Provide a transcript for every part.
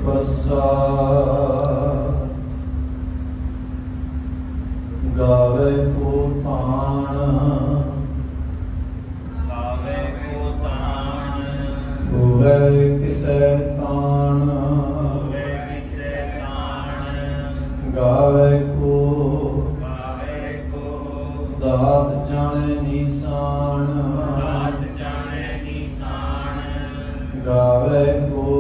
प्रसाद गावे को तान होवे किसे तान गावे को दात जाने निशान गावे को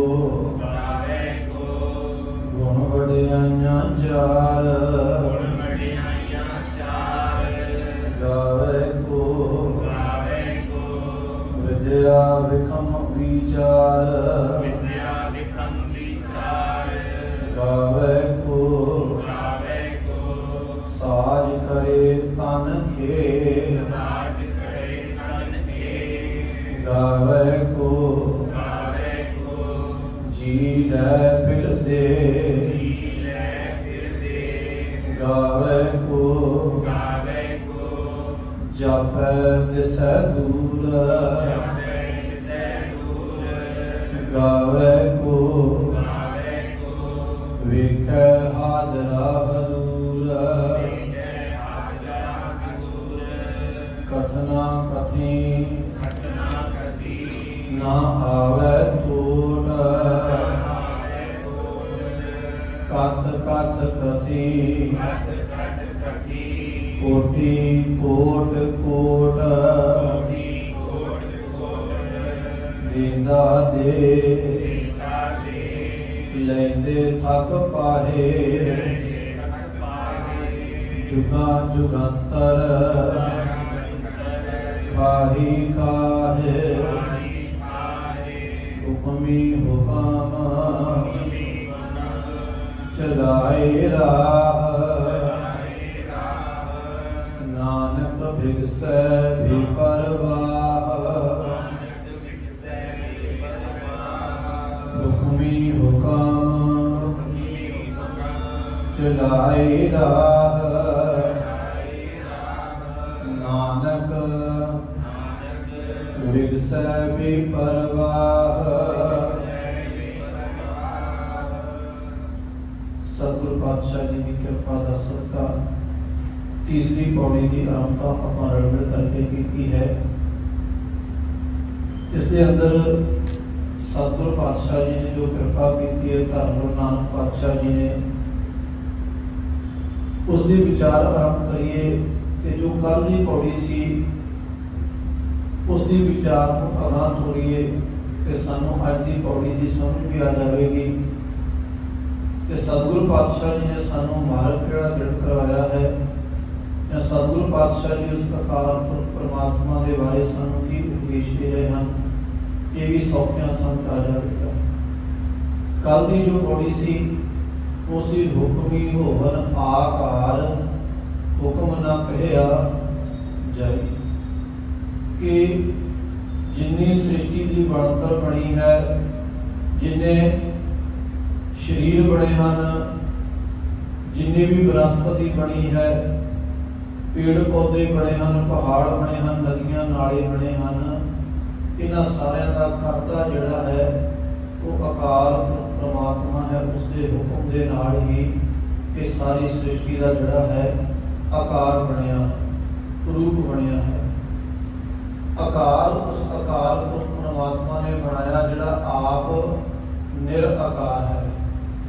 गुण वडियाइयां चार गावे को विद्या विखम विचार गावे को साज करे तन खे गावे को जी लै फिर दे गावे को जापै दिसै दूर गावे को वेखै हाजरा हजूर कथना कथी ना आवे तोड़ कथ कथ कथी कोटि कोट कोट देंदा दे लेंदे थक पाहे जुगा जुगंतर खाही खाहे हुक्मी हुकाम चलाए राह नानक भिगसै भी परवाह हुक्मी हुकाम चलाए राह नानक विगसै भी परवाह। सतगुरु पातशाह जी की कृपा का सदका तीसरी पौड़ी की आरंभता अपना रल करके की है। इसके अंदर सतगुरु पातशाह जी ने जो कृपा की है, धर्म गुरु नानक पातशाह जी ने उसके विचार आरंभ करिए कि जो कल की पौड़ी सी उसकी विचार को अगाह तोड़िए कि सानू अज की पौड़ी की समझ भी आ जाएगी कि सतगुरु पातशाह जी ने सानू मार्ग केड़ा दृढ़ करवाया है या सतगुरु पातशाह जी उस अकाल पुरख परमात्मा के बारे सानू की उपदेश दे रहे हैं, ये भी सौखिया समझ आ जाएगा। कल की जो पौड़ी सी उसी हुक्मी होवन आकार हुक्म न कहया जाए कि जिन्नी सृष्टि की बनतर बनी है, जिन्ने शरीर बने हैं, जिन्नी भी वनस्पति बनी है, पेड़ पौधे बने हैं, पहाड़ बने हैं, नदियां नाले बने हैं, इन्हां सारियां दा करता जिहड़ा है वो अकाल परमात्मा है। उसके हुक्म के नाल ही ये सारी सृष्टि का जिहड़ा है आकार बनया है, रूप बनया है। आकार उस अकाल पुरख परमात्मा ने बनाया जिहड़ा आप निराकार है,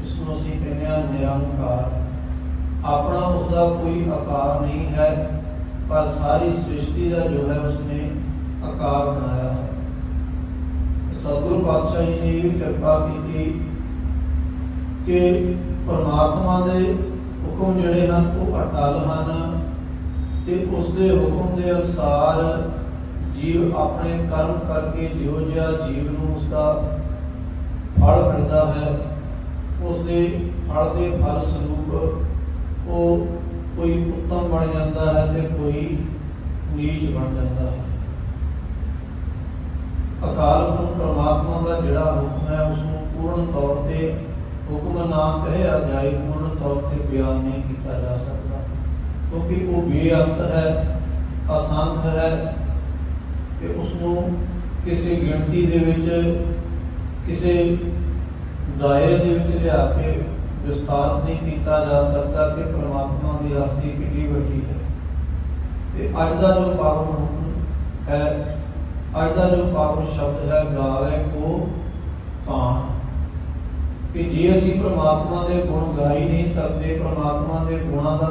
इसको असीं कहते हैं निरंकार। अपना उसका कोई आकार नहीं है, पर सारी सृष्टि का जो है उसने आकार बनाया है। सतगुरु पातशाह जी ने भी कृपा की कि परमात्मा के हुक्म जिहड़े हैं वो अटल हैं ते उसके हुक्म के अनुसार जीव अपने कर्म करके जो जिहा जीव नूं उसका फल मिलता है, उसके फल के फल स्वरूप वो कोई उत्तम बन जाता है तो कोई नीच बन जाता है। अकाल पुरख परमात्मा का जिहड़ा हुक्म है उसको पूर्ण तौर पर हुक्म ना कहया जाए, पूर्ण तौर पर बयान नहीं किया जा सकता, क्योंकि वो बेअंत है, असंख्य है कि उसनों किसी गिणती दे विच किसी दायरे दे विच लिया के विस्तार नहीं किया जा सकता कि परमात्मा की हस्ती कितनी वड्डी है। ते अज दा जो पावन हुक्म है, अज दा जो पावन शब्द है गावे को तान, कि जे असीं परमात्मा के गुण गा ही नहीं सकते, परमात्मा के गुणों का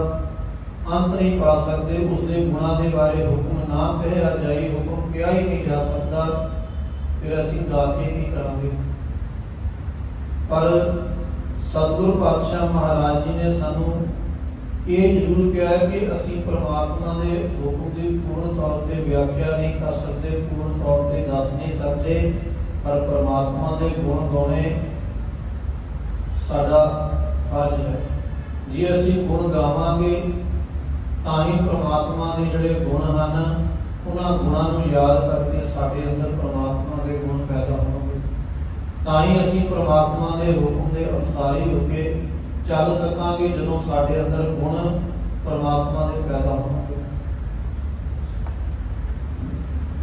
अंत नहीं पा सकते, उसके गुणों के बारे हुक्म ना कहा जाए, हुक्म किया ही नहीं जा सकता, फिर असीं गा के की करांगे। पर सतगुरु पातशाह महाराज जी ने सानू ये जरूर कहा है कि असीं परमात्मा के हुक्म की पूर्ण तौर पर व्याख्या नहीं कर सकते, पूर्ण तौर पर दस नहीं सकते, पर परमात्मा के गुण गाने साडा फर्ज है। जे असीं गुण गावांगे तां ही परमात्मा के जिहड़े गुण हैं उन्हां गुणां नूं याद करके साडे अंदर परमात्मा के गुण पैदा होणगे, तां ही असीं परमात्मा के हुक्म के अनुसार ही होके चल सकांगे। जदों साडे अंदर गुण परमात्मा के पैदा होणगे,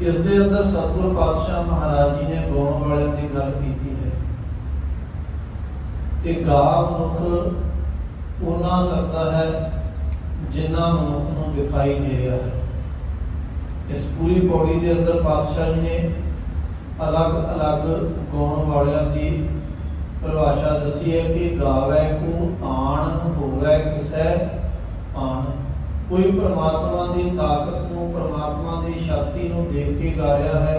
इस दे अंदर सतगुरु पातशाह महाराज जी ने गाउण वालियां दी गल कीती है कि गा मनुख उन्ना सकता है जिन्ना मनुख नूं दिखाई दे रहा है। इस पूरी पौड़ी के अंदर पातशाह जी ने अलग अलग गाउण वालियां दी परिभाषा दसी है कि गावे को तान होवे किसै आन। कोई परमात्मा की ताकत नूं, परमात्मा की शक्ति नूं देख के गा रहा है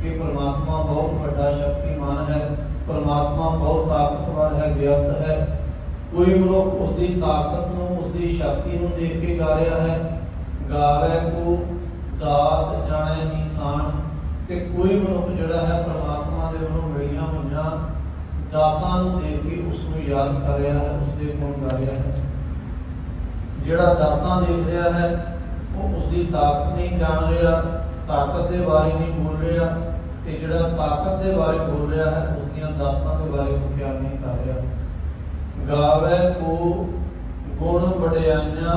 कि परमात्मा बहुत बड़ा शक्तिमान है, परमात्मा बहुत ताकतवर है, व्याप्त है। कोई मनुख उसकी ताकत नूं, उसकी शक्ति नूं देख के गा रहा है, गावे को दात जाने निशान। कि कोई मनुख जिहड़ा है परमात्मा के वल्लों मिलियां होईयां दातां नूं देख के उसनूं याद कर रहा है, उसके गुण गा रहा है। जिहड़ा दातां देख रहा है वो उसकी ताकत नहीं जान रहा, ताकत के बारे नहीं बोल रहा, कि जिहड़ा ताकत के बारे बोल रहा है उसदियां दातां के बारे को ख्याल नहीं कर रहा। गावे को गुण वडियाइयां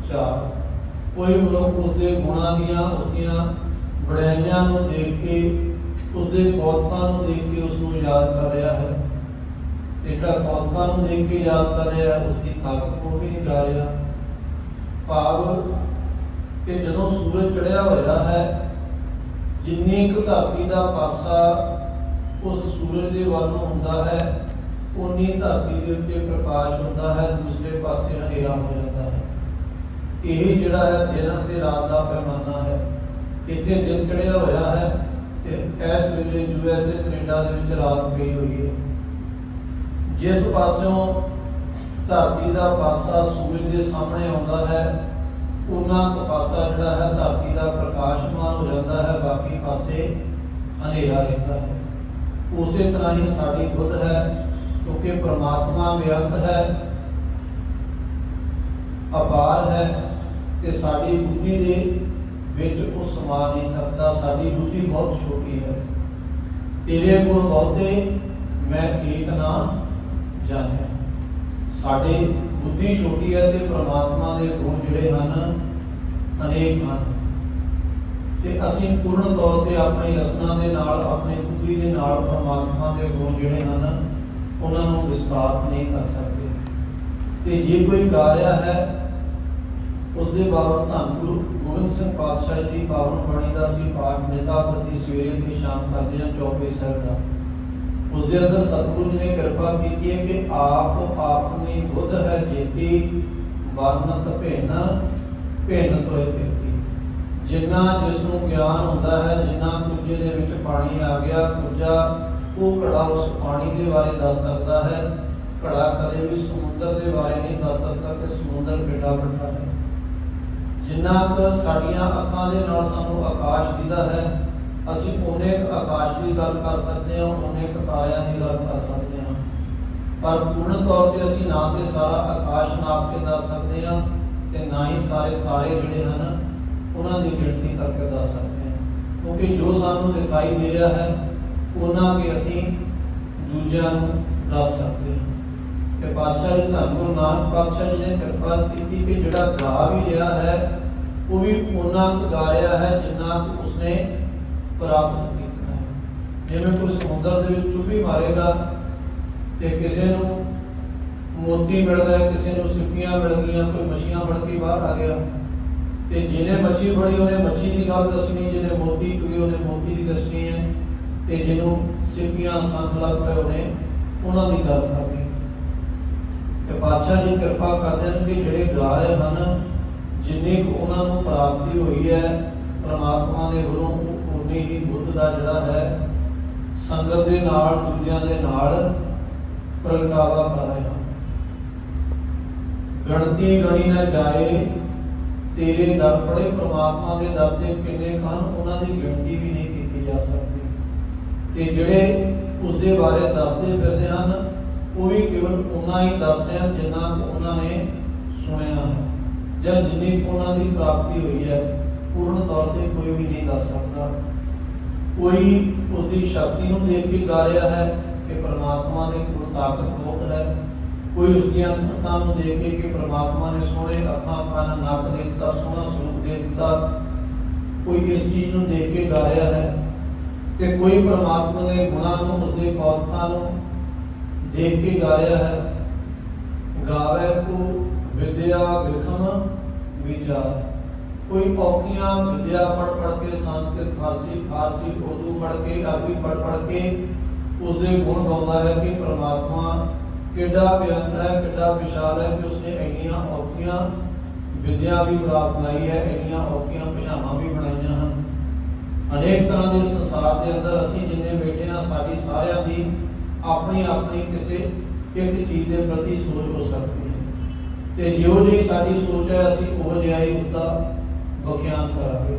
चार। कोई मनुख उसके गुणां दियां, उसदियां वडियाइयां नूं देख के, उसके कौतुकां नूं देख के उसनूं याद कर रहा है। जिहड़ा कौतुकां नूं देख के याद कर रहा है उसकी ताकत को भी नहीं गा रहा। भाव कि जदों सूरज चढ़िया होया है, जिन्नी क धरती का पासा उस सूरज के वल नूं हुंदा है उन्नी धरती के उत्ते प्रकाश होता है, दूसरे पासे हनेरा हो जाता है। यही जिहड़ा है दिन ते रात का पैमाना है। इत्थे दिन चढ़िया होया है ते इस वेले यूएसए कनेडा दे विच रात पई हुई है। जिस पासों धरती का पासा सूरज के सामने आता है उन्ना क पासा जिहड़ा है धरती का प्रकाशमान हो जाता है, बाकी पासे हनेरा रहता है। उस तरह ही साडी बुद्ध है, क्योंकि परमात्मा व्याप्त है, अपार है, कि साडी बुद्धि दे विच वो समा नहीं सकता। साडी बुद्धि बहुत छोटी है। तेरे गुण बहुते मैं एक ना जानिया। साडी बुद्धि छोटी है ते परमात्मा के गुण जिहड़े हन अनेक हन। ते असीं पूर्ण तौर पर अपनी रसना के नाल, अपनी बुद्धि के नाल परमात्मा के गुण जिहड़े हन उन्हां नूं विस्तार नहीं कर सकते। ते जे कोई गा रहा है उसके बाबत धन गुरु गोबिंद सिंह पातशाह जी पावन बाणी का सी पाठ निता प्रति सवेरे ते शाम करते हैं चौके साहिब का। उसके अंदर सतगुरु जी ने कृपा की है कि आप अपनी बुद्ध है जेती वर्णत भिन्न भिन्न तो व्यक्ति। जिन्ना जिसनों ज्ञान होता है, जिन्ना कुजे दे विच पानी आ गया, कुजा वो घड़ा उस पानी के बारे दस सकता है। घड़ा कदे भी समुद्र के बारे नहीं दस सकता कि समुद्र कितना बड़ा है। जिन्ना क साड़ियां अखां दे नाल सानू आकाश दिखदा है, असीं उन्ने आकाश की गल कर सकते हैं, उन्ने तारियां की गल कर सकते हैं। पर पूर्ण तौर पर असीं ना तो सारा आकाश नाप के दस सकते हैं ते ना ही सारे तारे जिहड़े हैं उन्हां दी गिणती करके दस सकते हैं, क्योंकि जो सानू दिखाई दे रहा है उन्हां के असीं दूजियां नूं दस सकते हैं। कि पातशाह जी धन गुरु नानक पातशाह जी ने कृपा की कि जिहड़ा गा भी रहा है वो भी उन्ना गा रहा है जिन्ना उसने प्राप्त किया है। जिवें कोई समुद्र दे विच चुभी मारेगा ते किसी नूं मोती मिल गए, किसी नूं सिप्पियां मिल गई, कोई मछियां फड़ के बाहर आ गया, तो जिन्हें मच्छी फड़ी उन्हें मच्छी की गल दसनी, जिन्हें मोती चुगे उन्हें मोती की दसनी है, तो जिन्हों सिप्पियां संख लग पे उन्हें उन्होंने गल करनी। तो पातशाह जी कृपा करते हैं कि जिहड़े गा रहे हैं जिन्नी उन्होंने प्राप्ति हुई है परमात्मा के वलों उन्नी ही बुद्ध का जिहड़ा है संगत के नाल दूजियां दे नाल प्रगटावा कर रहे हैं। गणती गणी न जाए तेरे दर पड़े, परमात्मा के दर से किन्ने खान उन्हों की गिनती भी नहीं की जा सकती। ते जिहड़े उसके बारे दसते फिरदे हैं वो भी केवल उन्ना ही दसते हैं जिन्ना उन्होंने सुनिया है, जब जिन्नी उन्होंने प्राप्ति हुई है पूर्ण तौर पर कोई भी नहीं दस सकता। कोई उसकी शक्ति को देख के गा रहा है कि परमात्मा ने कोल ताकत बहुत है, कोई उसकी अंतरता को देख के कि परमात्मा ने सोहने अखां कान नक दे दिता, सोहना स्वरूप दे दिता, कोई इस चीज को देख के गा रहा है, कि कोई परमात्मा के गुणों को उसके पौधों को देख के गा रहा है। गावे को विद्या विखम विचार, कोई औखियां विद्या पढ़ के संस्कृत फारसी उर्दू पढ़ के अरबी पढ़ के उसके गुण गाता है कि परमात्मा किड्डा बेअंत है, किड्डा विशाल है कि उसने इन्नियां औखियां विद्या भी प्राप्त लाई है, इन्नियां औखियां भाषावां भी बनाई हैं। अनेक तरह के संसार के अंदर असीं जिन्ने बैठे हैं साडी सारियां दी अपनी अपनी किसी एक चीज़ के प्रति सोच हो सकती है, तो जो जी साडी सोच है असीं उहो जिहा ही उसका बख्यान करांगे।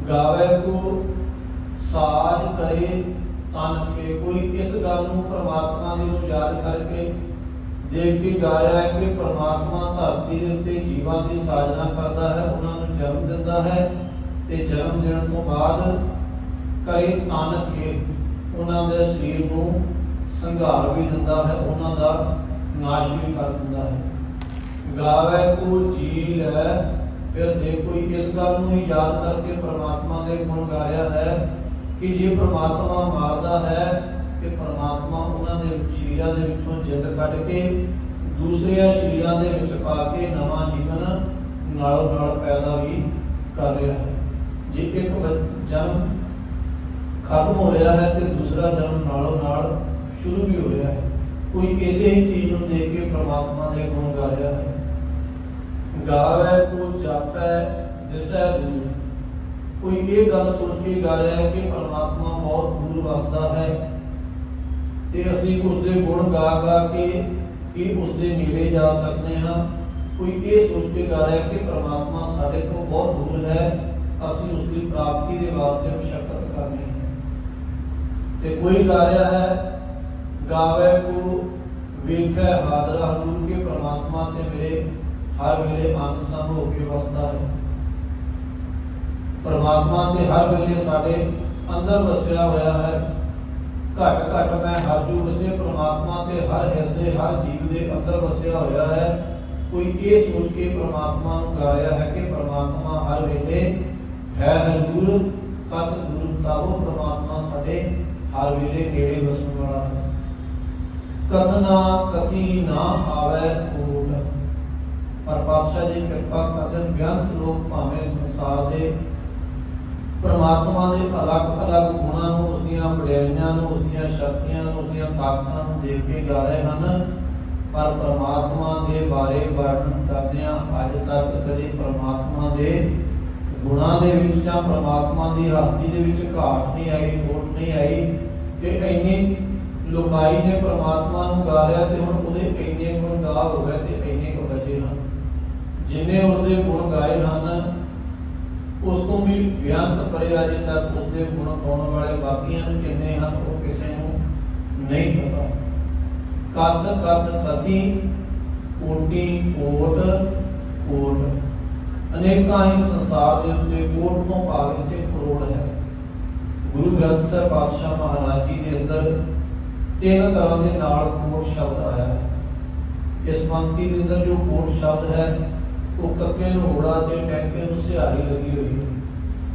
गावे को साज करे तन के, कोई इस गल नूं परमात्मा दी नूं याद करके देख के गाया है कि परमात्मा धरती के उत्ते जीवां की साजना करता है, उन्होंने जन्म दिंदा है, ते जन्म देने तो बाद करे तन के उन्होंने शरीर को संघार भी दिंदा है, उन्होंने नाश भी कर दिंदा है। गावे को जी लै, फिर देखो इस गल को याद करके परमात्मा के गुण गाया है कि जे परमात्मा मारदा है कि परमात्मा उन्होंने शरीरों के विचों जिंद कढ़ के दूसरे शरीरों के विच पा के नवा जीवन नालों नाल पैदा भी कर रहा है। जे एक जन्म खत्म हो रहा है तो दूसरा जन्म नालों नाल शुरू भी हो रहा है। कोई किसी ही चीज को देख के परमात्मा के गुण गा रहा है। गावे को जापै दिसै दूर, कोई ये गल सोच के गा रहा है कि परमात्मा बहुत दूर वसदा है, ते असीं उसके गुण गा गा के कि उसके नेड़े जा सकते हैं। कोई ये सोच के गा रहा है कि परमात्मा साढ़े तो बहुत दूर है, असीं उसकी प्राप्ति के वास्ते मशक्कत करनी है। ते कोई गा रहा है गावे को वेखै हादरा हजूर के परमात्मा ते मेरे हर वेले अंग संग होके वसदा है। परमात्मा ते हर वेले साडे अंदर वसिया होया है। घट घट मैं हर जू वसे परमात्मा ते हर हिरदे हर जीव के अंदर वसिया होया है। कोई ये सोच के परमात्मा नूं गा रहा है कि परमात्मा हर वेले है हजूर, कत दूर तावो परमात्मा साडे हर वेले नेड़े वसण वाला है। कथना कथी ना आवे कोट, पर पातशाह जी कृपा करन बेअंत लोग भावें संसार दे परमात्मा के अलग अलग गुणों को उसदियां वडियाइयां नूं उसदियां शक्तियां नूं उसदियां ताकतां नूं देख के गा रहे हैं, पर परमात्मा के बारे वर्णन करदियां अज तक कदे परमात्मा के गुणों के विच जां परमात्मा की हस्ती के विच घाट नहीं आई, खोट नहीं आई कि इन्नी लुकाई ने परमात्मा नूं गा लिया ते हुण उहदे इन्ने गुण गा हो गए ते इन्ने को बचे हैं। जिन्हें उसके गुण गाए हैं उस तो भी बेअंत परे अजे तक उसके गुण गाने वाले बाकियां किन्ने हैं वो किसी को नहीं पता। कथ कथ कथी कोटि कोट कोट, अनेकां ही संसार के उत्ते कोट तो भाव इत्थे करोड़ है। गुरु ग्रंथ साहिब पातशाह महाराज जी के अंदर तीन तरह के नाल कोट शब्द आया है। इस पंक्ति के अंदर जो कोट शब्द है वो कक्के नूं होड़ा ते टैंके नूं सिहारी लगी हुई है,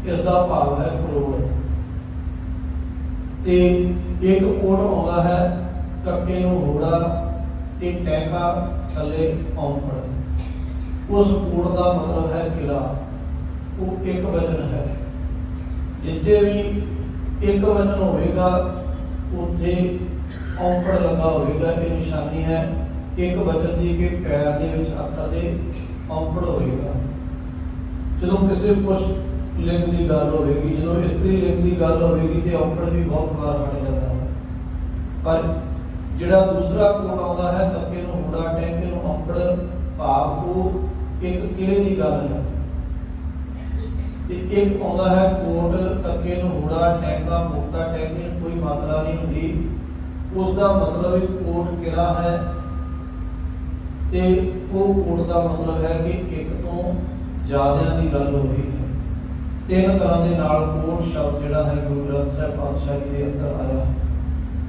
इसका भाव है करोड़। ते एक कोट आउंदा है कक्के नूं होड़ा ते टैका थले औंपड़। उस कूड़ का मतलब है किला, वो एक वचन है। जिथे भी एक वचन होगा उत्थे औंपड़ लगा होगा, ये निशानी है एक वचन की कि पैर दे विच अखर दे औंपड़ होगा। जो किसी पुरुष लिंग की गल होगी, जो इस्त्री लिंग की गल होगी तो औंपड़ भी बहुत बार बन जाता है। पर जिहड़ा दूसरा कोड आउंदा है कक्के नूं होड़ा टैंके नूं औंपड़, भाव को एक किले की गल है। एक आउंदा है कोट कक्के नूं होड़ा टैंका मुक्ता, टैंके नूं कोई मात्रा नहीं हुंदी, उसका मतलब एक कोट किला है। ते वो कोट का मतलब है कि एक तो ज़्यादा की गल हो रही है। तीन तरह के नाल कोट शब्द जिहड़ा है गुरु ग्रंथ साहिब पातशाह जी के अंदर आया।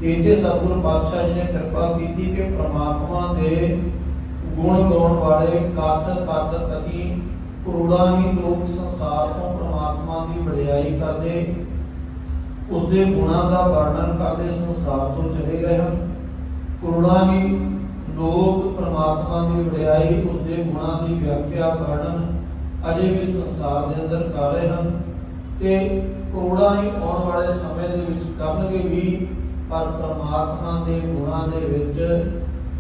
इत्थे सतगुरु पातशाह जी ने कृपा की कि परमात्मा के गुण गाउण वाले कथ कथ कथी करोड़ां ही लोग संसार तो परमात्मा की वडियाई करते, उसके गुणों का वर्णन करते संसार तो चले गए हैं। करोड़ां ही लोग परमात्मा की वडियाई, उसके गुणों की व्याख्या वर्णन अजे भी संसार के अंदर कर रहे हैं ते करोड़ां ही आने वाले समय के विच करनगे भी, पर परमात्मा के गुणों के विच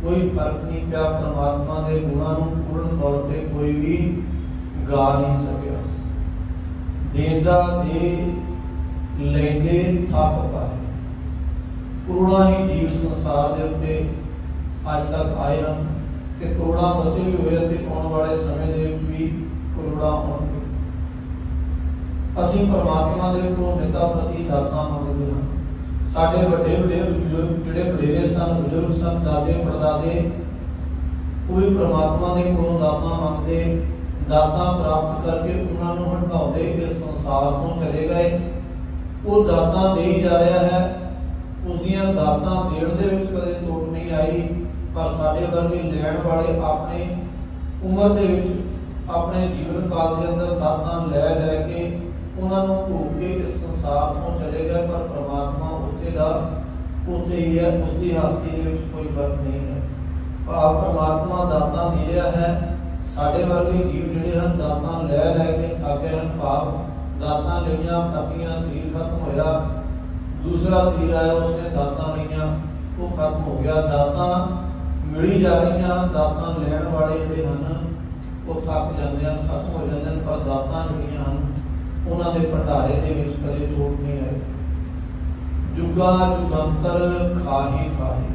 कोई फर्क नहीं पिया। परमात्मा के गुणों को पूर्ण तौर पर कोई भी गा नहीं सकिया। देंदा दे लैंदे थक पाए। करोड़ां ही जीव संसार के उत्ते अज तक आए हैं कि करोड़ां वसे भी होए ते आने वाले समय दे भी करोड़ां होणगे। असीं परमात्मा दे कोलों निता प्रति दातां मंगदे हां। साडे वड्डे वड्डे जिहड़े वडेरे सन, बुजुर्ग सन, दादे परदादे, वो भी परमात्मा के कोलों दातां मंगदे, दातां प्राप्त करके उन्होंने हटाते इस संसार को चले गए। वो दातां दे ही जा रहा है, उसदियां दातां देण दे विच कदे तोड़ नहीं आई। पर साडे वर्गे लैण वाले अपने उम्र दे विच अपने जीवन काल के अंदर दातां लै के उन्होंने भोग के इस संसार को चले गए। पर परमात्मा उत्थे दा उत्थे ही है, उसकी हस्ती दे विच कोई फर्क नहीं है। भाव परमात्मा दातां दे रहा है, साडे वर्गे जीव जिहड़े हन दातां लै के थक गए हन। भाव दातां लईआं थकियां, शरीर खत्म होया, दूसरा शरीर आया, उसने दातां लईआं, वो खत्म हो गया। दातां मिली जा रही, दातां लैण वाले जिहड़े हन वो थक जाते हैं, खत्म हो जाते हैं। पर दातां जिहड़ियां हन उन्हां दे भंडारे दे विच कदे तोड़ नहीं आए। जुगा जुगंतर खाही खाही,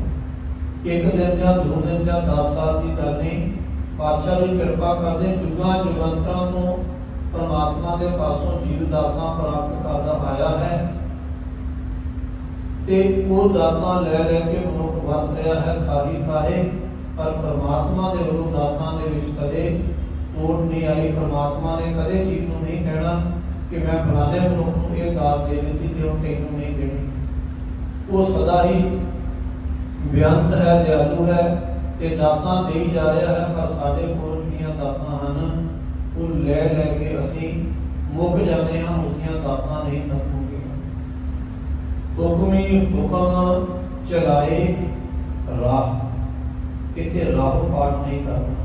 एक दिन या दो दिन या 10 साल की गल नहीं। पातशाह जी कृपा करते जुगा जुगंतरां तो परमात्मा के पासों जीव दातां प्राप्त करता आया है ते वो दातां लै के मनुख वरत रहा है खाही खाहे। पर परमात्मा के वलों दातां दे विच कदे तोड़ नहीं आई। परमात्मा ने कदे जीव नूं नहीं कहना कि मैं फलाने मनुख नूं ये दात दे दी ते हुण तैनूं नहीं देनी। वो सदा ही बेअंत है, दयालु है ते दातां दे ही जा रहा है। पर साडे कोल जिहड़ियां दातां हन वो लै के असीं मुक जाते हैं, उसदियां दातां नहीं खत्म होंदियां। हुक्मी हुक्म चलाए राह, इत्थे राह पार नहीं करना,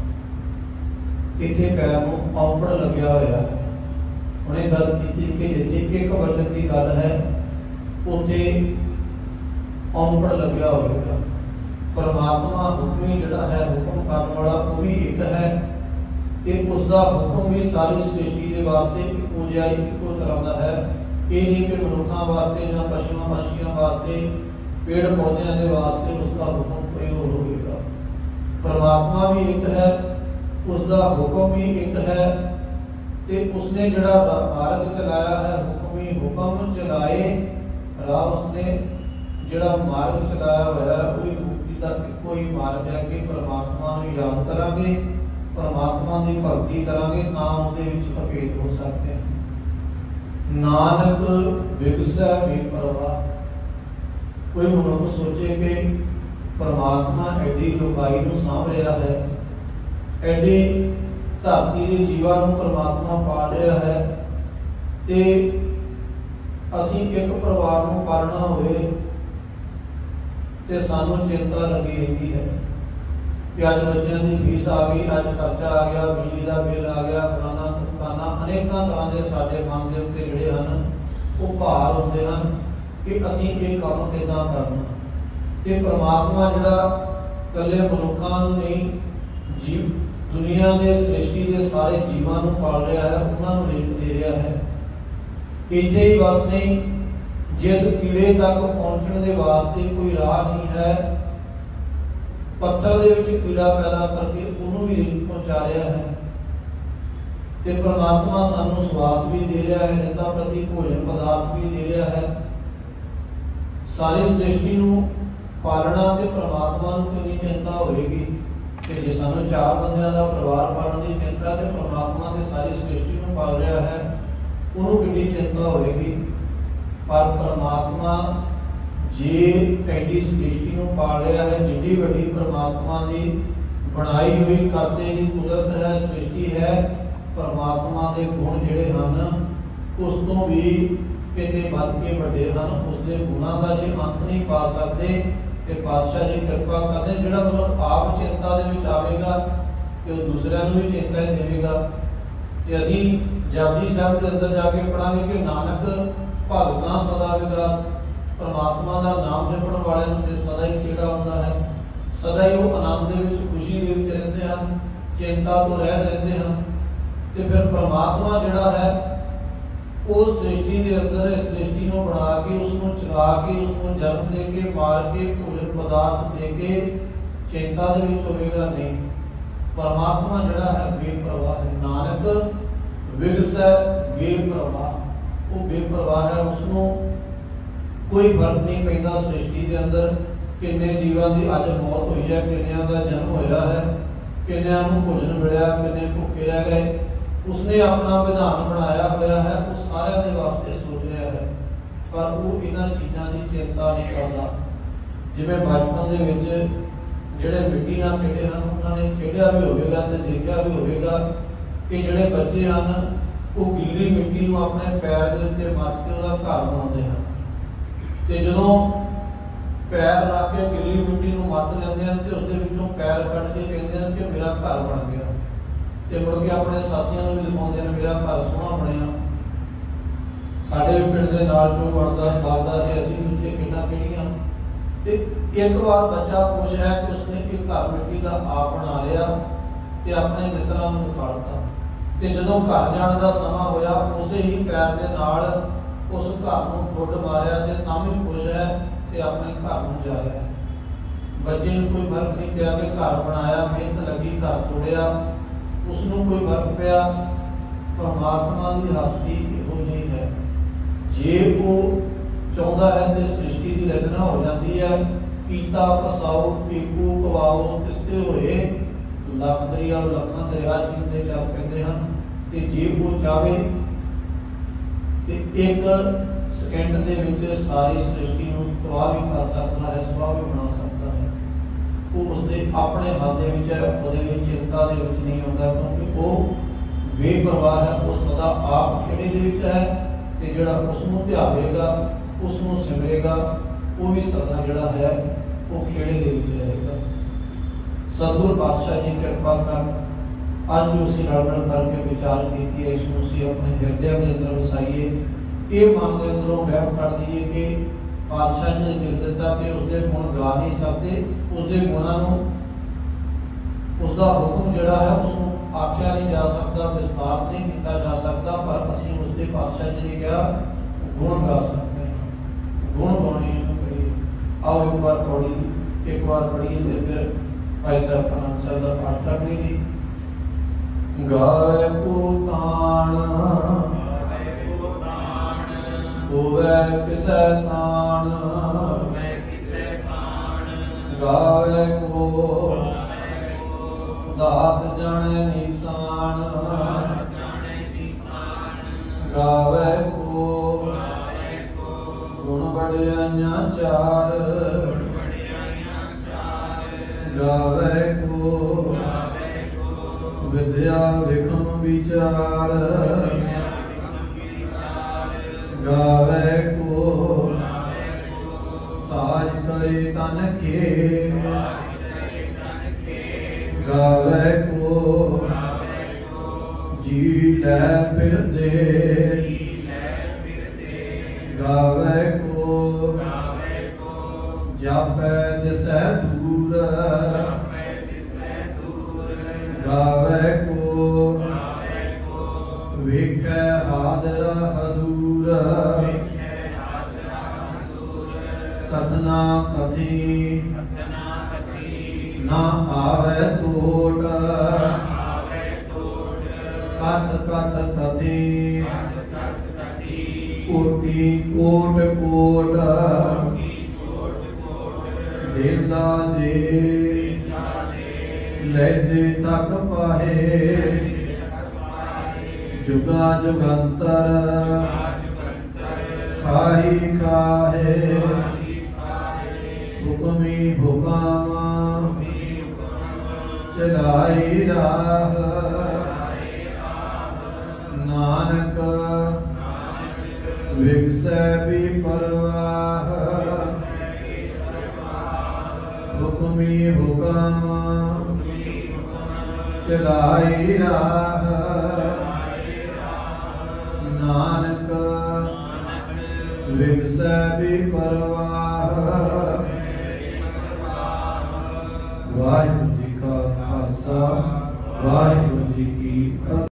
इत्थे पैर नूं औंपड़ लग्या होया है। उन्हें गल की कि जिथे एक वचन की गल है उत्थे औंपड़ लग्या होगा। परमात्मा हुक्मी जिहड़ा है, हुक्म करने वाला वो भी एक है कि उसका हुक्म भी सारी सृष्टि के वास्ते इको जिहा इको तरह का है। ये नहीं कि मनुखों वास्ते या पशुओं पंछियों वास्ते पेड़ पौधों के वास्ते उसका हुक्म कोई होर होगा। परमात्मा भी एक है, उसका हुक्म भी एक है ते उसने जिहड़ा मार्ग चलाया है, हुक्मी हुक्म चलाए राह, उसने जिहड़ा मार्ग चलाया होया कोई मुक्ति का इको ही मार्ग है कि परमात्मा नूं याद करांगे, परमात्मा की भगती करांगे तां उसदे विच अभेद हो सकते हैं। नानक विगसै बेपरवाह, कोई मनुख सोचे कि परमात्मा एडी लोकाई नूं साँभ रहा है, एडी धरती के जीवां नूं परमात्मा पाल रहा है ते असीं एक परिवार नूं पालना होवे तो सानू चिंता लगी रहती है कि अज बच्चों की फीस आ गई, अज खर्चा आ गया, बिजली का बिल आ गया, फलाना फलाना अनेक तरह के साडे मन के उत्ते जिहड़े हन वो भार होंदे हन कि असीं ये काम किदां करना। ते परमात्मा जिहड़ा कल्ले मनुक्खां नूं नहीं, जीव दुनिया के सृष्टि के सारे जीवां नूं पाल रहा है, उन्हां नूं रिज़्क दे रहा है। इत्थे ही बस नहीं, जिस कीड़े तक पहुंचने के वास्ते कोई राह नहीं है, पत्थर दे विच कीड़ा पैदा करके उन्होंने भी रिज़्क पहुंचा रहा है। ते परमात्मा सानू श्वास भी दे रहा है, निंदा प्रति भोजन पदार्थ भी दे रहा है। सारी सृष्टि नूं पालना ते परमात्मा नूं कितनी चिंता होएगी कि जे सानू 4 बंदियां दा परिवार पालण दी चिंता ते परमात्मा ते सारी सृष्टि नूं पाल रहा है, उन्होंने कितनी चिंता होएगी। पर परमात्मा जे एडी सृष्टि नूं पाल रहा है, जिड्डी वड्डी परमात्मा दी बनाई हुई करते दी कुदरत है, सृष्टि है, परमात्मा के गुण जिहड़े हन उस तो भी किते वध के वड्डे हन। उसके गुणां दा जे अंत नहीं पा सकते ते पातशाह जी कृपा करदे, जिहड़ा मतलब आप चिंता दे विच आवेगा ते ओह दूसरिਆਂ ਨੂੰ भी चिंता ही देवेगा। ते असीं जपजी साहिब दे अंदर जाके पढ़ांगे कि नानक भगतां सदा विगास, परमात्मा का नाम जपण वालिਆਂ ਨੂੰ ते सदा ही खेड़ा हुंदा है, सदा ही वो आनंद दे विच खुशी दे विच रहिंदे हन, चिंता तो रहत रहिंदे हन। ते फिर परमात्मा जिहड़ा है उस सृष्टि के अंदर सृष्टि को बना के, उसको चला के, उसको जन्म दे के, मार के, भोजन पदार्थ दे के चिंता दे विच होवेगा नहीं। परमात्मा जिहड़ा है बेपरवाह है। नानक विगसै बेपरवाह, वो बेपरवाह है, उसको कोई फर्क नहीं पैंदा सृष्टि के अंदर किन्ने जीवां की अज मौत हुई है, किन्नियां दा जन्म होया है, किन्नियां नूं भोजन मिलिया, किन्ने भुखे रह गए। उसने अपना विधान बनाया हुआ है, वो सारे के वास्ते सोच रहा है, पर वो इन्हां चीज़ों की चिंता नहीं करता। जिवें बचपन दे विच जिहड़े मिट्टी नाल खेडे हैं, उन्होंने खेडिया भी होगा तो देखा भी होगा कि जिहड़े बच्चे हैं वो गिल्ली मिट्टी को अपने पैर के उत्ते मच के उसका घर बनाते हैं। तो जदों पैर रख के गिल्ली मिट्टी को मच लेंदे हैं तो उसके विचों पैर कट के कहते हैं कि मेरा घर बन गया। तो मुड़ के अपने साथियों को भी दिखाते हैं मेरा घर सोहना बनया। साडे भी पिंड के नाल जो बनता लगता है असीं पिछे खेडां खेडियां। तो एक बार बच्चा खुश है कि उसने एक घर मिट्टी का आप बना लिया तो अपने मित्रों को दिखाता। तो जदों घर जाने का समा होया उस ही पैर के नाल उस घर को फुट मारिया तो तां भी खुश है तो अपने घर को जा रहा है। बच्चे को कोई फर्क नहीं पिया कि घर बनाया, मेहनत लगी, घर तोड़िया, उसनों कोई फर्क पिया। परमात्मा की हस्ती इहो जी है, जे वो चाहता है तो सृष्टि की रचना हो जाती है। कीता पसाओ पीकू पवाओ तिसते होए लख दरिया लखां दरिया जिंदे जप कहते हैं। तो जे वो चाहे तो एक सेकंड दे विच सारी सृष्टि को तबाह भी कर सकता है, सुआह भी बना सकता है। वो उसके अपने हाथ दे विच है, उहदे विच चिंता दे विच नहीं होता, क्योंकि वो बेपरवाह है। वो सदा आप खेड़े दे विच है ते जिहड़ा उसनूं ध्यावेगा, उसनूं सिमरेगा, वो भी सदा जिहड़ा है वो खेड़े दे विच रहेगा। सतगुर पातशाह जी कृपा कर अज उसी रल करके विचार की है, इसमें उसी अपने हृदय के अंदर वसाइए। ये मन के अंदरों वह कर दिए कि पातशाह जी ने लिख दिता कि उसके गुण गा नहीं सकते, उसके गुणों उसका हुक्म जिहड़ा है उसको आख्या नहीं जा सकता, विस्तार नहीं किया जा सकता, पर असीं उसके पातशाह जी ने कहा गुण गा सकते हैं, गुण गाने शुरू करिए। आओ एक बार पढ़ी, एक बार पढ़िए तो फिर भाई साहब आनंद साहब का पाठ कर लेंगे। गावे पुतान होवे किसै तान, गावे को दात जाने निशान, गावे को गुण बढ़िया चार, गावे को विद्या विक्रम विचार, गावे को साज करे तन गावे को जी लै फिरदे, गावे को जापै दिसै दूर, गावे को वेखै हादरा हदूर, कथना कथी ना आवे टोट, कथ कथ कथी कोटि कोट कोट, देला दे लैदे तक पाहे, जुगा जुगंतर खाही खाहे, हुक्मी हुकाम चलाई राह, नानक विगसै भी परवाह, हुक्मी हुकाम चलाई राह, नानक विगसै भी परवाह। वाहिगुरू जी का खालसा, वाहिगुरू जी की फतेह।